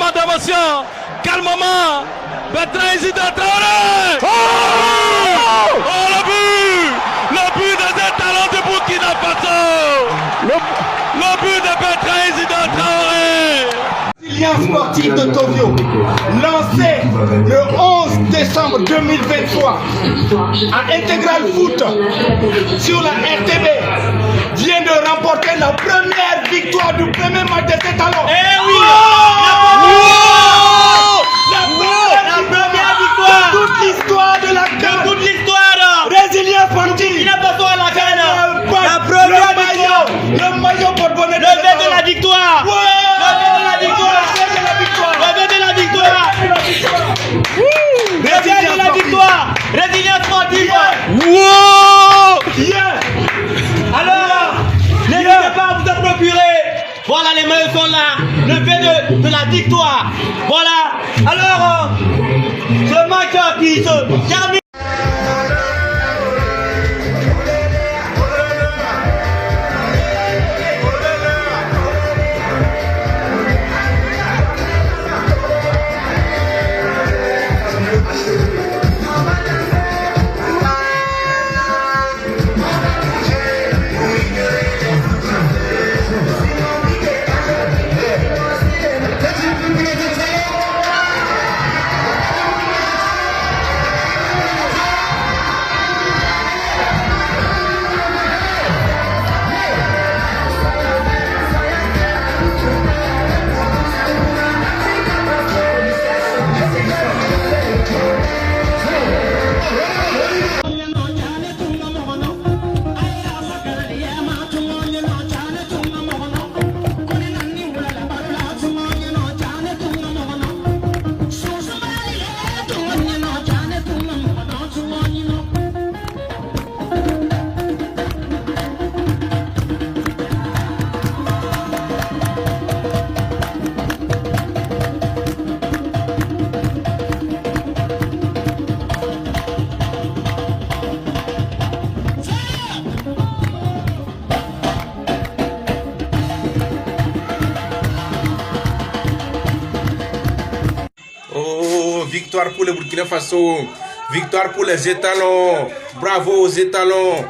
Changement d'invention. Calmement. Bertrand Isidore Traoré. Oh, le but. Le but de ce talent de Burkina Faso. Le but de Bertrand Isidore Traoré. Lien sportif de Tokyo, lancé le 11 décembre 2023 à Intégral Foot sur la RTB, vient de remporter la première victoire du premier match de ses talents. Eh oui, la première victoire de toute l'histoire de la CAN, de toute l'histoire. Résilience sportive. Il n'a pas à la CAN. La Le première victoire. maillot porte-bonnet Le V de la victoire. Le V de la victoire. Le V de la victoire. Le V de la victoire. Résilience sportive. Wow. Alors, n'hésitez pas à vous en procurer. Voilà, les maillots sont là. Le V de la victoire. Voilà. Alors, ce match qui se termine. Oh, victoire pour le Burkina Faso, victoire pour les étalons, bravo aux étalons.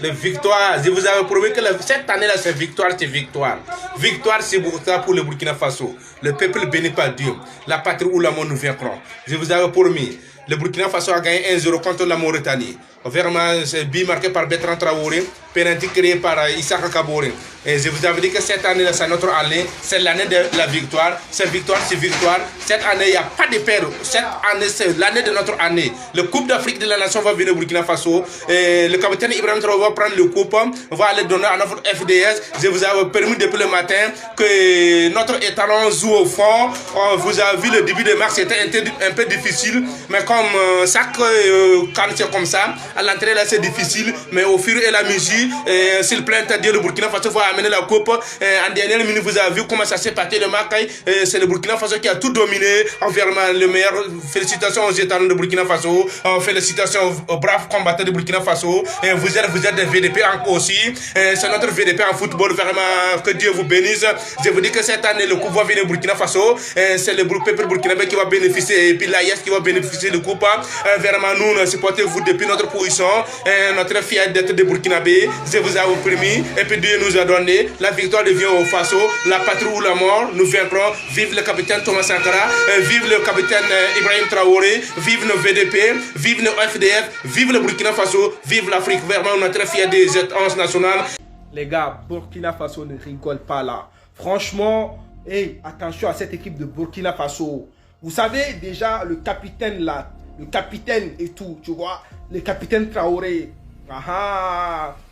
Les victoires, je vous avais promis que cette année-là, c'est victoire, c'est victoire. Victoire, c'est pour le Burkina Faso. Le peuple béni par Dieu. La patrie où l'amour nous vaincra. Je vous avais promis. Le Burkina Faso a gagné 1-0 contre la Mauritanie. Vraiment, c'est but marqué par Bertrand Traoré, penalty créé par Issaka Kaboré. Et je vous avais dit que cette année, c'est notre année, c'est l'année de la victoire. C'est victoire, c'est victoire. Cette année, il n'y a pas de père. Cette année, c'est l'année de notre année. Le Coupe d'Afrique de la Nation va venir au Burkina Faso. Et le capitaine Ibrahim Traoré va prendre le coupe, va aller donner à notre FDS. Je vous avais permis depuis le matin que notre étalon joue au fond. On vous a vu le début de match, c'était un peu difficile. Mais comme quand c'est comme ça, à l'entrée là c'est difficile. Mais au fur et à mesure, s'il plaît à Dieu, le Burkina Faso va amener la coupe. En dernière minute, vous avez vu comment ça s'est passé le match. C'est le Burkina Faso qui a tout dominé. Envers le meilleur. Félicitations aux étalons de Burkina Faso. Félicitations aux braves combattants de Burkina Faso. Vous êtes des VDP aussi. C'est notre VDP en football. Vraiment, que Dieu vous bénisse. Je vous dis que cette année, le coup va venir au Burkina Faso. C'est le peuple burkinabé qui va bénéficier. Et puis l'AIS qui va bénéficier du coup. Vraiment, nous supportez-vous depuis notre position. Notre fier d'être des Burkinabés. Je vous avais promis. Et puis Dieu nous a donné. La victoire devient au Faso. La patrie ou la mort. Nous vaincrons. Vive le capitaine Thomas Sankara. Vive le capitaine Ibrahim Traoré. Vive nos VDP. Vive nos FDF. Vive le Burkina Faso. Vive l'Afrique. Vraiment, on est très fiers des 11 nationales. Les gars, Burkina Faso ne rigole pas là. Franchement, hey, attention à cette équipe de Burkina Faso. Vous savez déjà le capitaine là, le capitaine et tout, tu vois, le capitaine Traoré.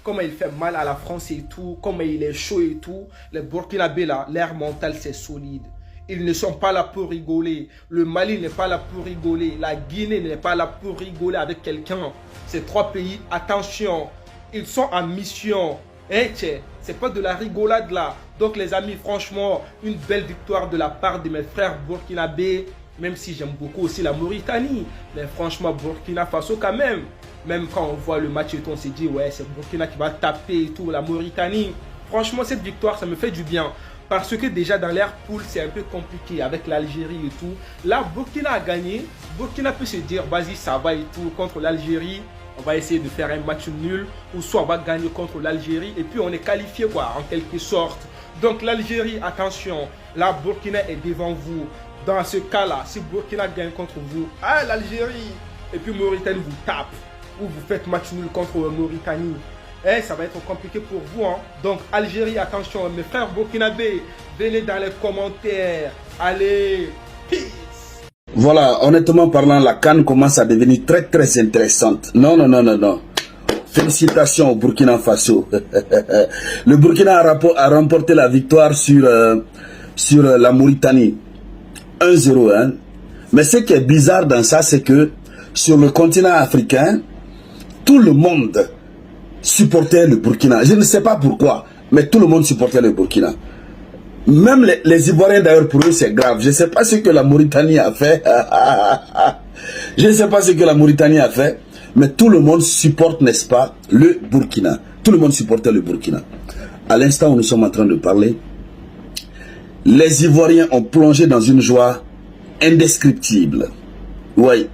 Comment il fait mal à la France et tout, comment il est chaud et tout. Les Burkinabés là, l'air mental c'est solide. Ils ne sont pas là pour rigoler. Le Mali n'est pas là pour rigoler. La Guinée n'est pas là pour rigoler avec quelqu'un. Ces trois pays, attention, ils sont en mission. Hein, c'est pas de la rigolade là. Donc les amis, franchement, une belle victoire de la part de mes frères burkinabés. Même si j'aime beaucoup aussi la Mauritanie. Mais franchement, Burkina Faso quand même. Même quand on voit le match et tout, on s'est dit, ouais, c'est Burkina qui va taper et tout, la Mauritanie. Franchement, cette victoire, ça me fait du bien. Parce que déjà dans l'air poule, c'est un peu compliqué avec l'Algérie et tout. Là, Burkina a gagné. Burkina peut se dire, vas-y, ça va et tout. Contre l'Algérie, on va essayer de faire un match nul. Ou soit on va gagner contre l'Algérie. Et puis on est qualifié, quoi, en quelque sorte. Donc l'Algérie, attention. Là, Burkina est devant vous. Dans ce cas-là, si Burkina gagne contre vous, ah, l'Algérie. Et puis Mauritanie vous tape. Ou vous faites match nul contre Mauritanie. Eh, ça va être compliqué pour vous. Hein. Donc, Algérie, attention, mes frères burkinabés, venez dans les commentaires. Allez, peace. Voilà, honnêtement parlant, la CAN commence à devenir très très intéressante. Non. Félicitations au Burkina Faso. Le Burkina a remporté la victoire sur la Mauritanie. 1-0. Hein. Mais ce qui est bizarre dans ça, c'est que sur le continent africain, tout le monde supportait le Burkina. Je ne sais pas pourquoi, mais tout le monde supportait le Burkina. Même les Ivoiriens d'ailleurs, pour eux c'est grave. Je ne sais pas ce que la Mauritanie a fait. Je ne sais pas ce que la Mauritanie a fait, mais tout le monde supporte, n'est-ce pas, le Burkina. Tout le monde supportait le Burkina. À l'instant où nous sommes en train de parler, les Ivoiriens ont plongé dans une joie indescriptible. Oui.